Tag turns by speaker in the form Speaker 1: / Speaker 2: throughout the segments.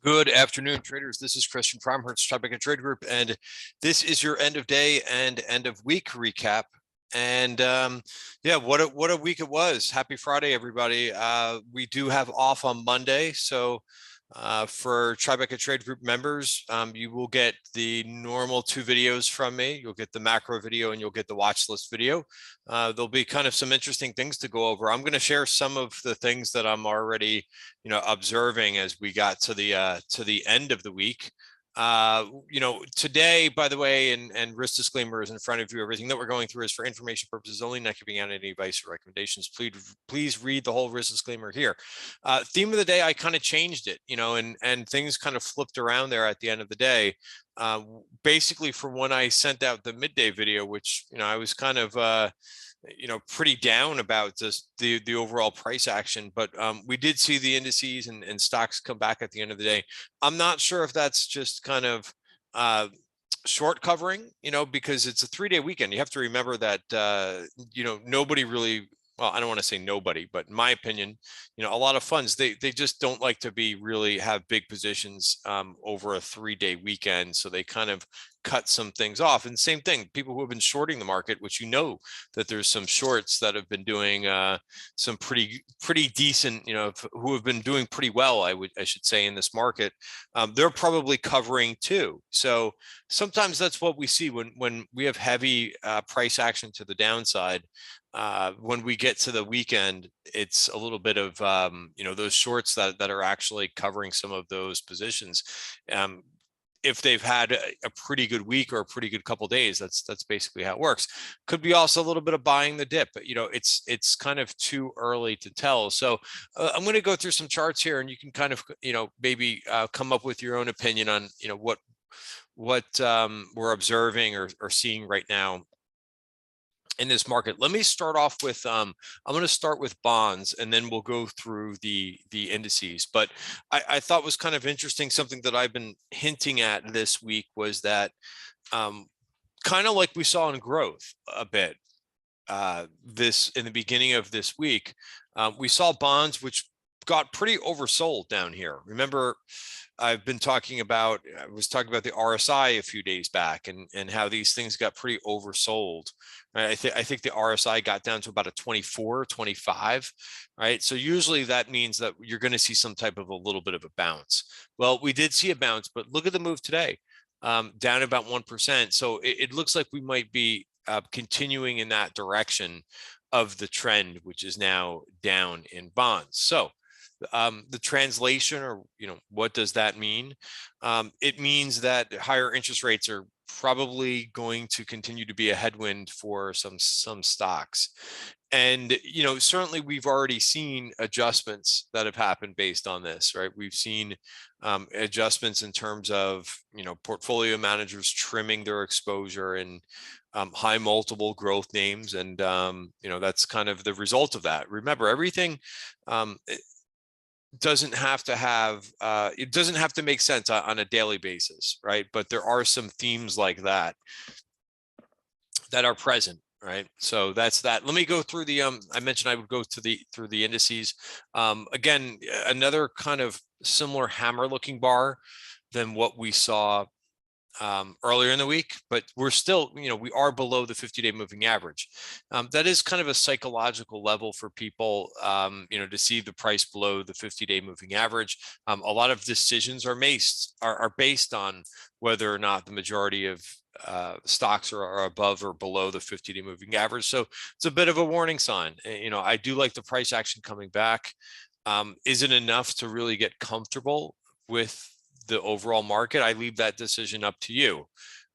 Speaker 1: Good afternoon, traders. This is Christian from Tribeca Trade Group, and this is your end of day and end of week recap. And yeah, what a week it was. Happy Friday, everybody. We do have off on Monday, so for Tribeca Trade Group members, you will get the normal 2 videos from me. You'll get the macro video and you'll get the watch list video. There'll be kind of some interesting things to go over. I'm going to share some of the things that I'm already, observing as we got to the end of the week. Today, by the way, and risk disclaimer is in front of you. Everything that we're going through is for information purposes only, not giving out any advice or recommendations. Please read the whole risk disclaimer here. Theme of the day, I kind of changed it, and things kind of flipped around there at the end of the day. Basically, from when I sent out the midday video, which I was kind of pretty down about just the overall price action, but we did see the indices and stocks come back at the end of the day. I'm not sure if that's just kind of short covering, because it's a 3-day weekend. You have to remember that nobody really, well, I don't want to say nobody, but in my opinion, a lot of funds, they just don't like to really have big positions over a 3-day weekend. So they kind of cut some things off. And same thing, people who have been shorting the market, which that there's some shorts that have been doing some pretty decent, who have been doing pretty well, I should say, in this market. They're probably covering too. So sometimes that's what we see when we have heavy price action to the downside. When we get to the weekend, it's a little bit of those shorts that are actually covering some of those positions. If they've had a pretty good week or a pretty good couple days, that's basically how it works. Could be also a little bit of buying the dip, but it's kind of too early to tell. So I'm going to go through some charts here, and you can kind of maybe come up with your own opinion on what we're observing or seeing right now in this market. Let me start off with I'm going to start with bonds, and then we'll go through the indices. But I thought was kind of interesting, something that I've been hinting at this week was that kind of like we saw in growth a bit this in the beginning of this week, we saw bonds which got pretty oversold down here. Remember, I was talking about the RSI a few days back and how these things got pretty oversold. Right? I think the RSI got down to about a 24, 25, right? So usually that means that you're going to see some type of a little bit of a bounce. Well, we did see a bounce, but look at the move today, down about 1%. So it looks like we might be continuing in that direction of the trend, which is now down in bonds. So the translation, or what does that mean? It means that higher interest rates are probably going to continue to be a headwind for some stocks. And certainly we've already seen adjustments that have happened based on this, right? We've seen adjustments in terms of portfolio managers trimming their exposure in high multiple growth names, and that's kind of the result of that. Remember, everything doesn't have to make sense on a daily basis, right? But there are some themes like that are present, right? So that's that. Let me go through the I mentioned I would go through the indices. Again, another kind of similar hammer looking bar than what we saw earlier in the week, but we're still, we are below the 50-day moving average. That is kind of a psychological level for people, to see the price below the 50-day moving average. A lot of decisions are based on whether or not the majority of stocks are above or below the 50-day moving average. So it's a bit of a warning sign. I do like the price action coming back. Is it enough to really get comfortable with the overall market? I leave that decision up to you,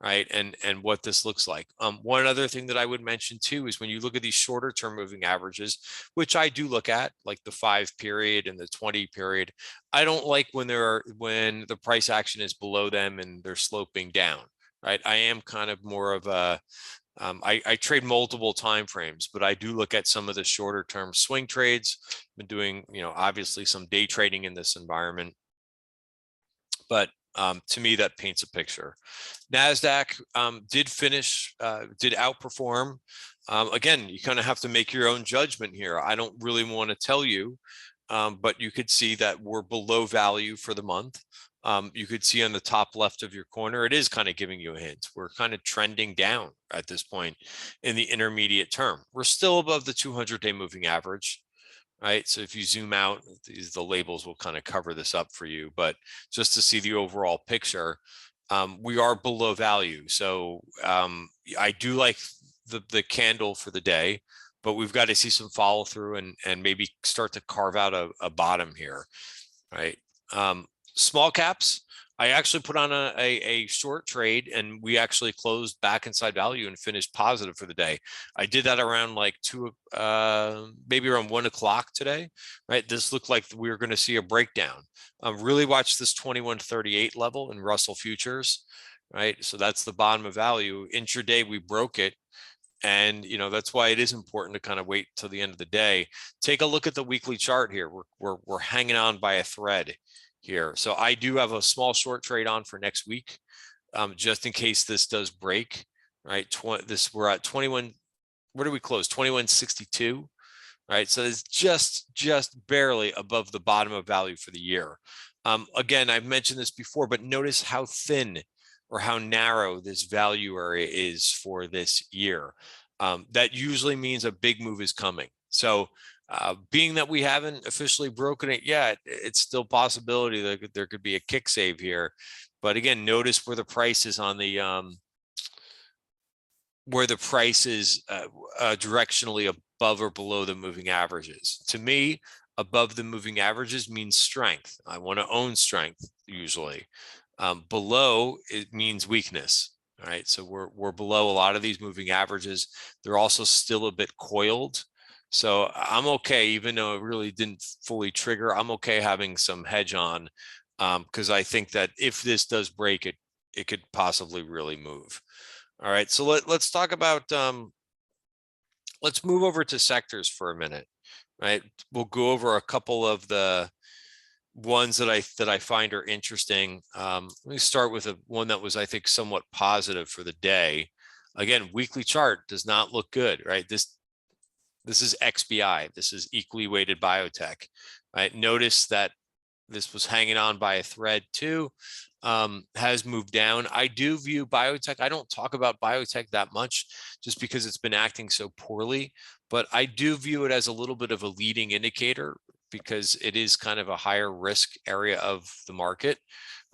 Speaker 1: right? And what this looks like. One other thing that I would mention too is when you look at these shorter term moving averages, which I do look at, like the 5 period and the 20 period, I don't like when the price action is below them and they're sloping down, right? I am kind of more of a I trade multiple time frames, but I do look at some of the shorter term swing trades. I've been doing, obviously some day trading in this environment. But to me, that paints a picture. NASDAQ did outperform. Again, you kind of have to make your own judgment here. I don't really want to tell you, but you could see that we're below value for the month. You could see on the top left of your corner, it is kind of giving you a hint. We're kind of trending down at this point in the intermediate term. We're still above the 200-day moving average, right? So if you zoom out, the labels will kind of cover this up for you, but just to see the overall picture, we are below value. So I do like the candle for the day, but we've got to see some follow through and maybe start to carve out a bottom here, right? Small caps, I actually put on a short trade, and we actually closed back inside value and finished positive for the day. I did that around like maybe around 1 o'clock today, right? This looked like we were going to see a breakdown. Really watch this 2138 level in Russell futures, right? So that's the bottom of value. Intraday, we broke it. And that's why it is important to kind of wait till the end of the day. Take a look at the weekly chart here. We're hanging on by a thread here. So I do have a small short trade on for next week, just in case this does break. Right, we're at 21. Where do we close? 2162. Right, so it's just barely above the bottom of value for the year. Again, I've mentioned this before, but notice how thin or how narrow this value area is for this year. That usually means a big move is coming. So being that we haven't officially broken it yet, it's still a possibility that there could be a kick save here. But again, notice where the price is on the directionally above or below the moving averages. To me, above the moving averages means strength. I want to own strength usually. Below, it means weakness. All right, so we're below a lot of these moving averages. They're also still a bit coiled. So I'm okay, even though it really didn't fully trigger, I'm okay having some hedge on, because I think that if this does break, it could possibly really move. All right, so let's talk about, let's move over to sectors for a minute, right? We'll go over a couple of the ones that I find are interesting. Let me start with one that was, I think, somewhat positive for the day. Again, weekly chart does not look good, right? This is XBI. This is equally weighted biotech, right? Notice that this was hanging on by a thread too, has moved down. I do view biotech. I don't talk about biotech that much just because it's been acting so poorly, but I do view it as a little bit of a leading indicator because it is kind of a higher risk area of the market,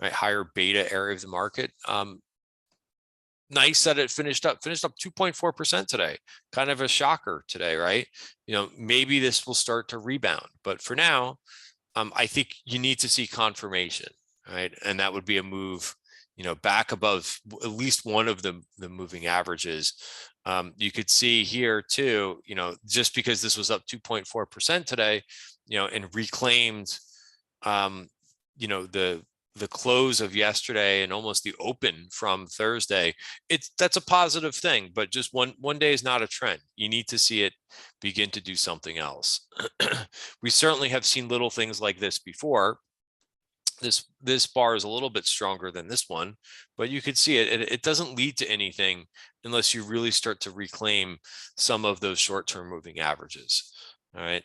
Speaker 1: right? Higher beta area of the market. Nice that it finished up 2.4% today. Kind of a shocker today, right? Maybe this will start to rebound, but for now, I think you need to see confirmation, right? And that would be a move, back above at least one of the moving averages. You could see here too, just because this was up 2.4% today, and reclaimed, the close of yesterday and almost the open from Thursday, that's a positive thing, but just one day is not a trend. You need to see it begin to do something else. We certainly have seen little things like this before. This bar is a little bit stronger than this one, but you could see it doesn't lead to anything unless you really start to reclaim some of those short-term moving averages. All right.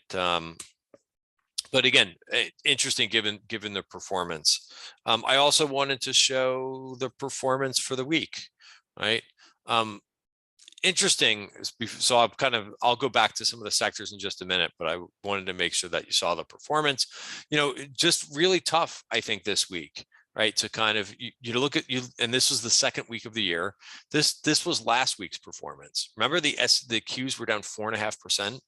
Speaker 1: But again, interesting given the performance. I also wanted to show the performance for the week, right? Interesting. So I'll go back to some of the sectors in just a minute, but I wanted to make sure that you saw the performance. Just really tough, I think, this week, right? To kind of you look at you, and this was the second week of the year. This was last week's performance. Remember the Qs were down 4.5%.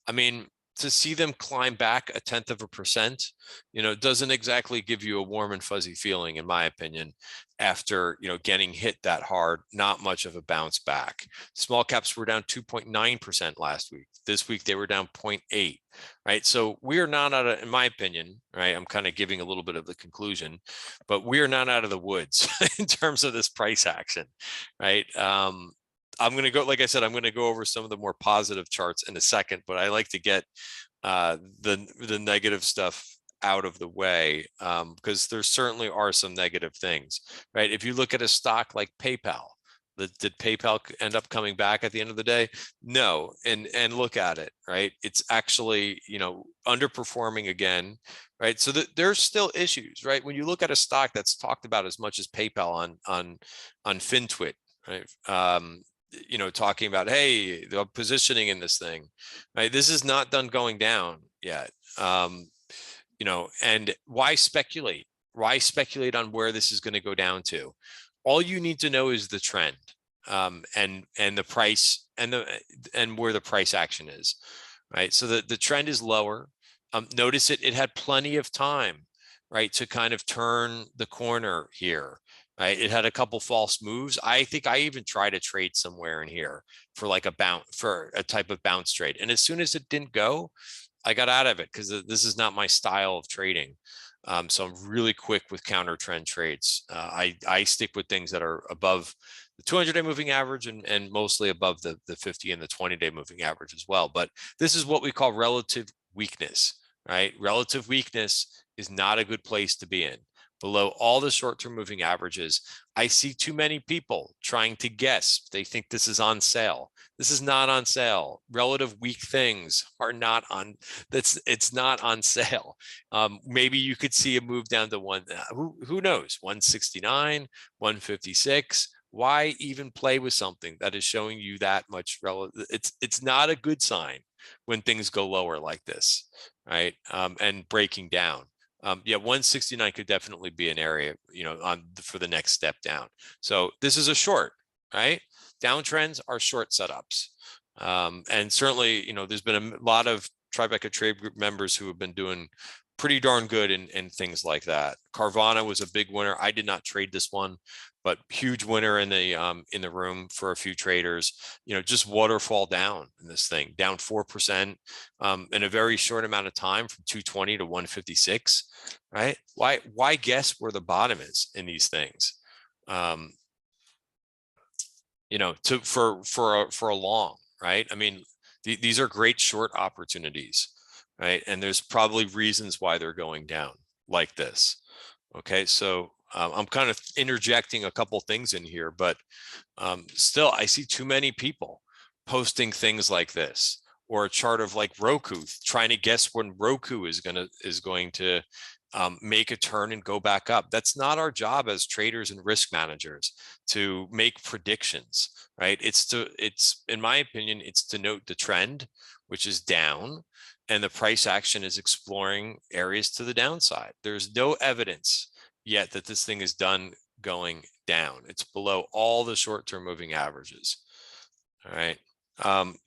Speaker 1: I mean, to see them climb back 0.1%, doesn't exactly give you a warm and fuzzy feeling, in my opinion, after, getting hit that hard. Not much of a bounce back. Small caps were down 2.9% last week. This week, they were down 0.8, right? So we are not out of, in my opinion, right? I'm kind of giving a little bit of the conclusion, but we are not out of the woods in terms of this price action, right? I'm going to go, like I said, I'm going to go over some of the more positive charts in a second, but I like to get the negative stuff out of the way, because there certainly are some negative things, right? If you look at a stock like PayPal, Did PayPal end up coming back at the end of the day? No. And look at it, right? It's actually, underperforming again, right? So there's still issues, right? When you look at a stock that's talked about as much as PayPal on FinTwit, right? Talking about, hey, the positioning in this thing, right? This is not done going down yet. And why speculate? Why speculate on where this is going to go down to? All you need to know is the trend, and the price and where the price action is, right? So the trend is lower. Notice it had plenty of time, right, to kind of turn the corner here, right? It had a couple false moves. I think I even tried to trade somewhere in here for like for a type of bounce trade, and as soon as it didn't go, I got out of it because this is not my style of trading. So I'm really quick with counter trend trades. I stick with things that are above the 200-day moving average and mostly above the 50 and the 20-day moving average as well. But this is what we call relative weakness, right? Relative weakness is not a good place to be in. Below all the short-term moving averages, I see too many people trying to guess. They think this is on sale. This is not on sale. Relative weak things are not on. It's not on sale. Maybe you could see a move down to one. Who knows? 169, 156. Why even play with something that is showing you that much relative? It's not a good sign when things go lower like this, right? And breaking down. 169 could definitely be an area, for the next step down. So this is a short, right? Downtrends are short setups. And certainly, there's been a lot of Tribeca Trade Group members who have been doing pretty darn good in things like that. Carvana was a big winner. I did not trade this one, but huge winner in the room for a few traders. Just waterfall down in this thing, down 4% in a very short amount of time from 220 to 156. Right? Why guess where the bottom is in these things? For a long, right? I mean, these are great short opportunities, right? And there's probably reasons why they're going down like this. Okay, so I'm kind of interjecting a couple things in here, but still, I see too many people posting things like this, or a chart of like Roku, trying to guess when Roku is going to make a turn and go back up. That's not our job as traders and risk managers to make predictions, right? It's in my opinion, it's to note the trend, which is down, and the price action is exploring areas to the downside. There's no evidence yet that this thing is done going down. It's below all the short-term moving averages. All right.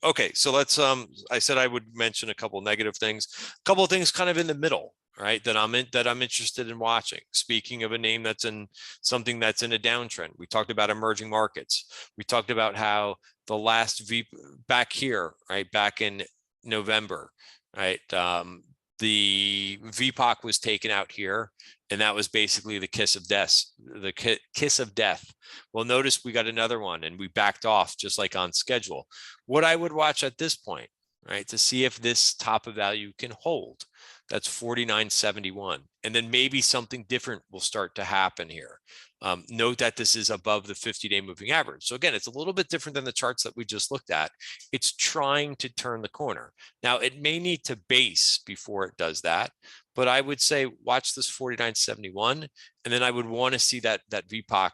Speaker 1: Okay, so let's I said I would mention a couple negative things, a couple of things kind of in the middle, right, that I'm interested in watching. Speaking of a name that's in something that's in a downtrend, we talked about emerging markets. We talked about how the last V back here, right, back in November, right, the VPOC was taken out here, and that was basically the kiss of death. Well, notice we got another one, and we backed off just like on schedule. What I would watch at this point, right, to see if this top of value can hold. That's 49.71, and then maybe something different will start to happen here. Note that this is above the 50-day moving average. So again, it's a little bit different than the charts that we just looked at. It's trying to turn the corner. Now, it may need to base before it does that, but I would say watch this 49.71, and then I would want to see that VPOC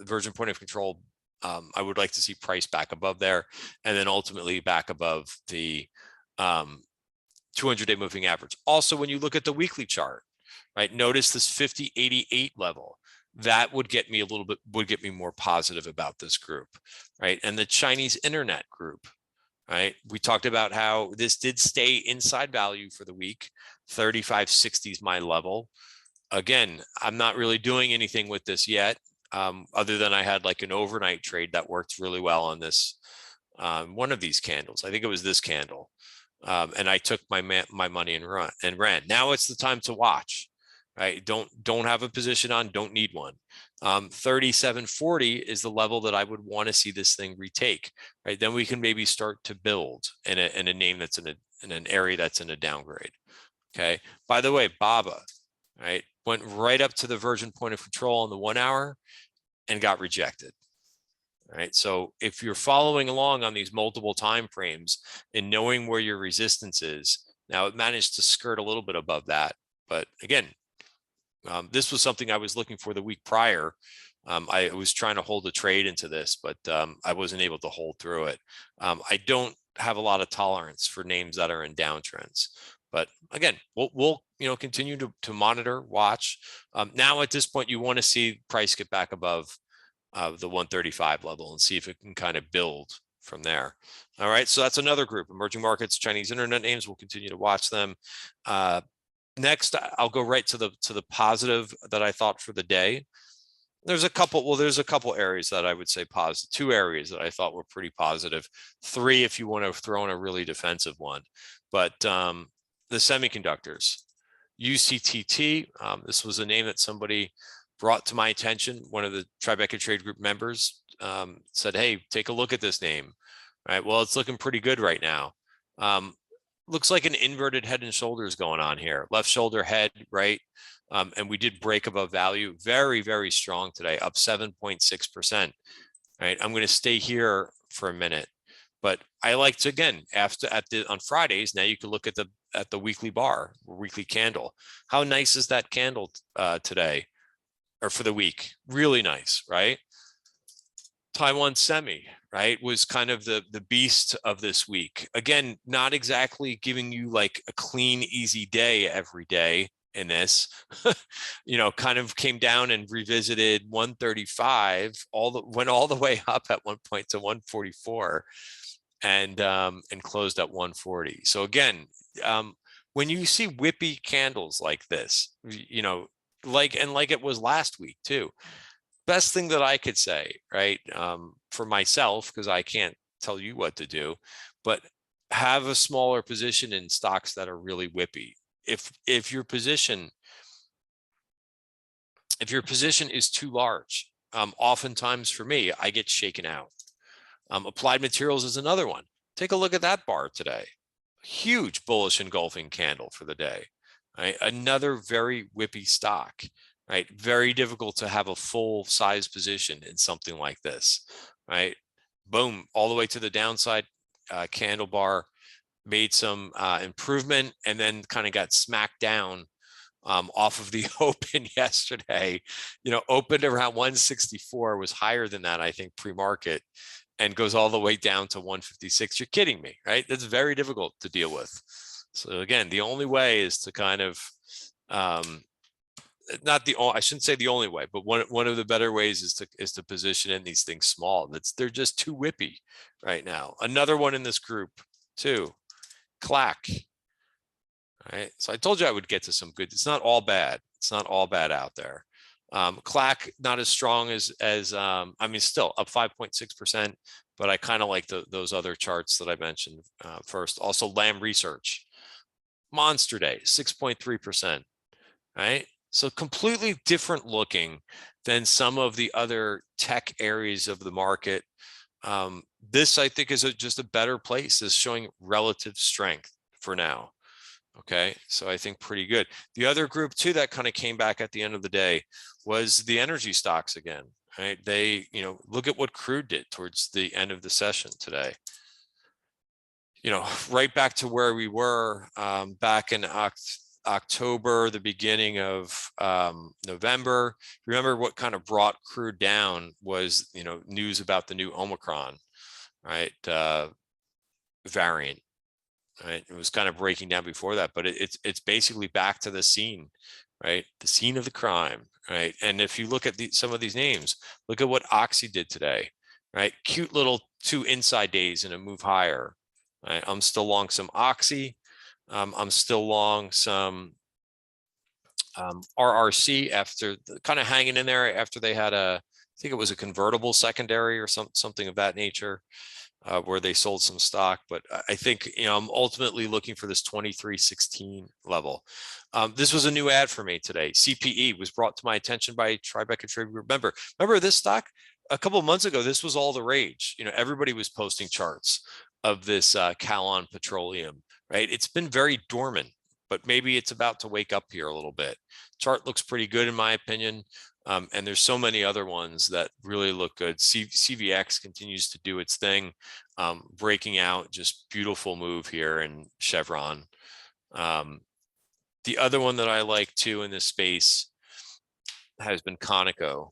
Speaker 1: version point of control. I would like to see price back above there, and then ultimately back above the 200-day moving average. Also, when you look at the weekly chart, right, notice this 50.88 level. That would get me more positive about this group, right? And the Chinese internet group, right? We talked about how this did stay inside value for the week. 35.60 is my level. Again, I'm not really doing anything with this yet, other than I had like an overnight trade that worked really well on this, one of these candles. I think it was this candle. And I took my money and ran. Now it's the time to watch, right? Don't have a position on, don't need one. 37.40 is the level that I would want to see this thing retake, right? Then we can maybe start to build in a name that's in an area that's in a downgrade. Okay. By the way, BABA, right, went right up to the version point of control on the 1 hour and got rejected. right? So if you're following along on these multiple time frames and knowing where your resistance is, now it managed to skirt a little bit above that. But again, this was something I was looking for the week prior. I was trying to hold a trade into this, but I wasn't able to hold through it. I don't have a lot of tolerance for names that are in downtrends. But again, we'll continue to monitor, watch. Now at this point, you want to see price get back above the 135 level and see if it can kind of build from there. All right, so that's another group. Emerging markets, Chinese internet names. We'll continue to watch them. Next, I'll go right to the positive that I thought for the day. There's a couple areas that I would say positive. 2 areas that I thought were pretty positive. 3 if you want to throw in a really defensive one. But the semiconductors, UCTT, this was a name that somebody brought to my attention. One of the Tribeca Trade Group members said, hey, take a look at this name. All right, well, it's looking pretty good right now. Looks like an inverted head and shoulders going on here. Left shoulder head, right? And we did break above value. Very, very strong today, up 7.6%. Right. I'm going to stay here for a minute. But I like to, again, on Fridays, now you can look at the weekly bar, weekly candle. How nice is that candle today or for the week? Really nice, right? Taiwan Semi, right, was kind of the beast of this week. Again, not exactly giving you like a clean, easy day every day in this, kind of came down and revisited 135, went all the way up at one point to 144 and closed at 140. So again, when you see whippy candles like this, like it was last week too, best thing that I could say, right, for myself, because I can't tell you what to do, but have a smaller position in stocks that are really whippy. If your position is too large, oftentimes for me, I get shaken out. Applied Materials is another one. Take a look at that bar today. Huge bullish engulfing candle for the day. Right? Another very whippy stock. Right, very difficult to have a full size position in something like this. Right, boom, all the way to the downside. Candle bar made some improvement and then kind of got smacked down off of the open yesterday. Opened around 164, was higher than that, I think, pre-market, and goes all the way down to 156. You're kidding me, right? That's very difficult to deal with. So again, the only way is to kind of I shouldn't say the only way, but one of the better ways is to position in these things small. They're just too whippy right now. Another one in this group too, Clack. All right, so I told you I would get to some good. It's not all bad. It's not all bad out there. Clack not as strong as still up 5.6%, but I kind of like those other charts that I mentioned first. Also, Lam Research, monster day, 6.3%. Right. So completely different looking than some of the other tech areas of the market. This, I think, is just a better place, is showing relative strength for now. Okay, so I think pretty good. The other group too that kind of came back at the end of the day was the energy stocks again. Right, they look at what crude did towards the end of the session today. Right back to where we were back in October, the beginning of November. Remember what kind of brought crude down was, news about the new Omicron, right, variant. Right, it was kind of breaking down before that, but it's basically back to the scene, right, the scene of the crime, right. And if you look at some of these names, look at what Oxy did today, right, cute little 2 inside days and a move higher. Right? I'm still long some Oxy. I'm still long some RRC after kind of hanging in there after they had I think it was a convertible secondary or something of that nature, where they sold some stock. But I think, I'm ultimately looking for this 23.16 level. This was a new ad for me today. CPE was brought to my attention by Tribeca Trade Group member. Remember this stock? A couple of months ago, this was all the rage. Everybody was posting charts of this Calon Petroleum, right? It's been very dormant but maybe it's about to wake up here a little bit. Chart looks pretty good in my opinion. And there's so many other ones that really look good. CVX continues to do its thing, breaking out, just beautiful move here in Chevron. The other one that I like too in this space has been Conoco,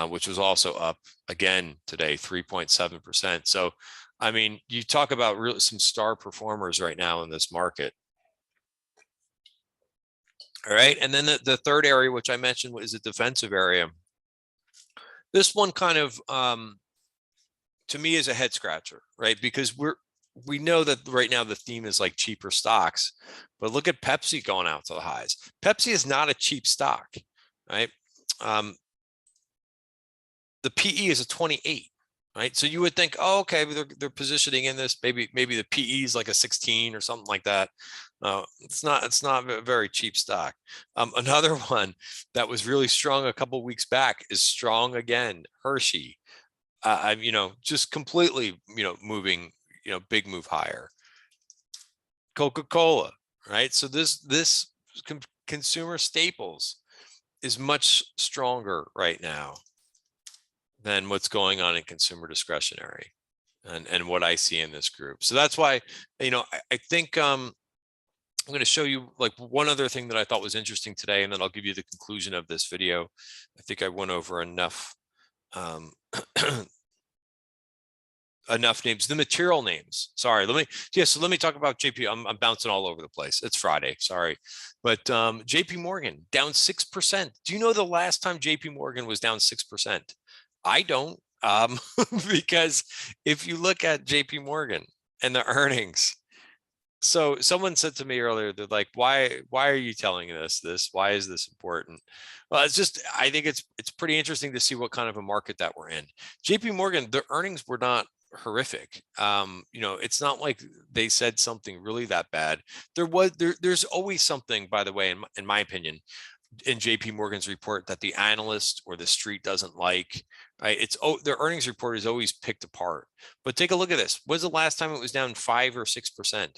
Speaker 1: which was also up again today, 3.7%. So, I mean, you talk about some star performers right now in this market. All right. And then the third area, which I mentioned, is a defensive area. This one kind of, to me, is a head scratcher, right? Because we know that right now the theme is like cheaper stocks, but look at Pepsi going out to the highs. Pepsi is not a cheap stock, right? The PE is a 28, right? So you would think, oh, okay, they're positioning in this. Maybe the PE is like a 16 or something like that. It's not a very cheap stock. Another one that was really strong a couple of weeks back is strong again. Hershey, just completely, moving, big move higher. Coca-Cola, right? So this consumer staples is much stronger right now than what's going on in consumer discretionary and what I see in this group. So that's why, I think I'm going to show you like one other thing that I thought was interesting today, and then I'll give you the conclusion of this video. I think I went over enough enough names, the material names. Sorry, let me talk about JP. I'm bouncing all over the place. It's Friday, sorry. But JP Morgan down 6%. Do you know the last time JP Morgan was down 6%? I don't, because if you look at JP Morgan and the earnings, so someone said to me earlier, they're like, why are you telling us this? Why is this important? Well, it's just, I think it's pretty interesting to see what kind of a market that we're in. JP Morgan, the earnings were not horrific. It's not like they said something really that bad. There's always something, by the way, in my opinion, in JP Morgan's report that the analyst or the street doesn't like, right? Their earnings report is always picked apart. But take a look at this. When's the last time it was down 5 or 6%?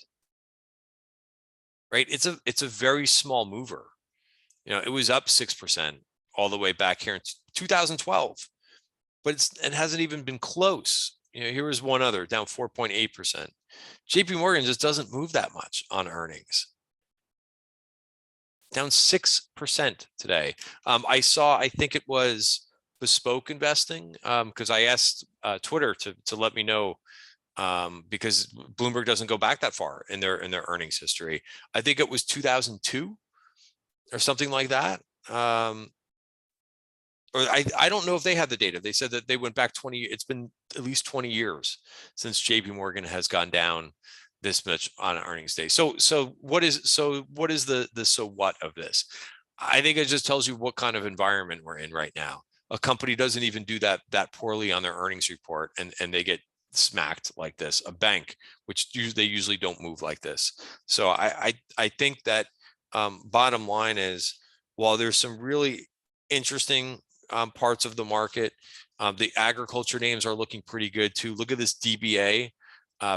Speaker 1: Right? It's a very small mover. It was up 6% all the way back here in 2012, but it hasn't even been close. Here was one other down 4.8%. JP Morgan just doesn't move that much on earnings. Down 6% today. I think it was Bespoke Investing, because I asked Twitter to let me know, because Bloomberg doesn't go back that far in their earnings history. I think it was 2002 or something like that. Or I don't know if they had the data. They said that they went back 20. It's been at least 20 years since JP Morgan has gone down this much on earnings day. So what is the so what of this? I think it just tells you what kind of environment we're in right now. A company doesn't even do that poorly on their earnings report, and they get smacked like this. A bank, which they usually don't move like this. So I think that bottom line is, while there's some really interesting parts of the market, the agriculture names are looking pretty good too. Look at this DBA.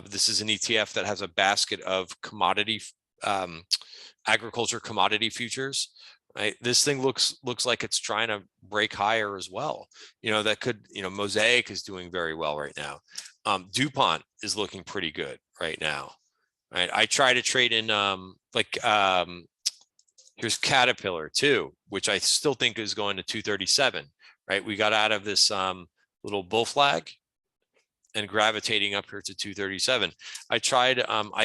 Speaker 1: This is an ETF that has a basket of agriculture commodity futures. Right, this thing looks like it's trying to break higher as well. That could, Mosaic is doing very well right now. DuPont is looking pretty good right now. Right, I try to trade in here's Caterpillar too, which I still think is going to 237. Right, we got out of this little bull flag and gravitating up here to 237. I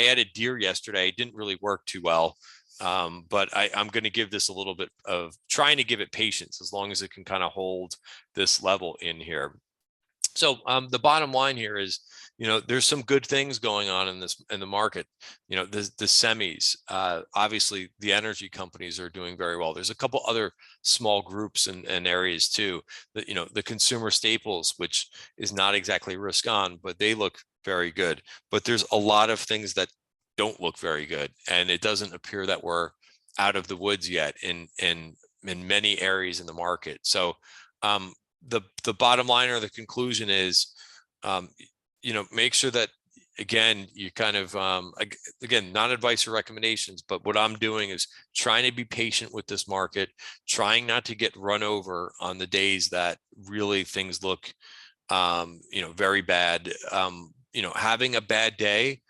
Speaker 1: added Deere yesterday. It didn't really work too well. But I'm going to give this a little bit of trying to give it patience, as long as it can kind of hold this level in here. So the bottom line here is, there's some good things going on in the market. The semis, obviously the energy companies are doing very well. There's a couple other small groups and areas too, that, the consumer staples, which is not exactly risk on, but they look very good. But there's a lot of things that don't look very good, and it doesn't appear that we're out of the woods yet in many areas in the market. So the bottom line or the conclusion is, make sure that again, you kind of, again, not advice or recommendations, but what I'm doing is trying to be patient with this market, trying not to get run over on the days that really things look, very bad. Having a bad day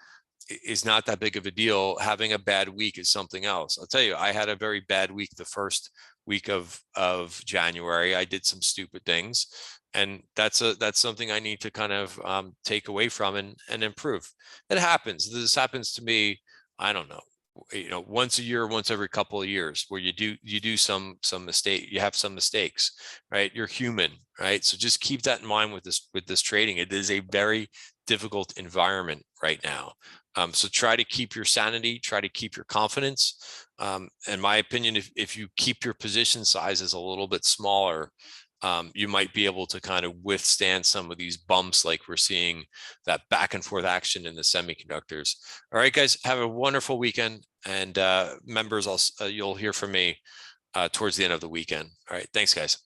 Speaker 1: is not that big of a deal. Having a bad week is something else. I'll tell you, I had a very bad week the first week of January. I did some stupid things, and that's something I need to kind of take away from and improve. It happens. This happens to me. I don't know, once a year, once every couple of years, where you do some mistake. You have some mistakes, right? You're human, right? So just keep that in mind with this trading. It is a very difficult environment right now. So try to keep your sanity, try to keep your confidence. In my opinion, if you keep your position sizes a little bit smaller, you might be able to kind of withstand some of these bumps like we're seeing, that back and forth action in the semiconductors. All right, guys, have a wonderful weekend. And members, you'll hear from me towards the end of the weekend. All right, thanks, guys.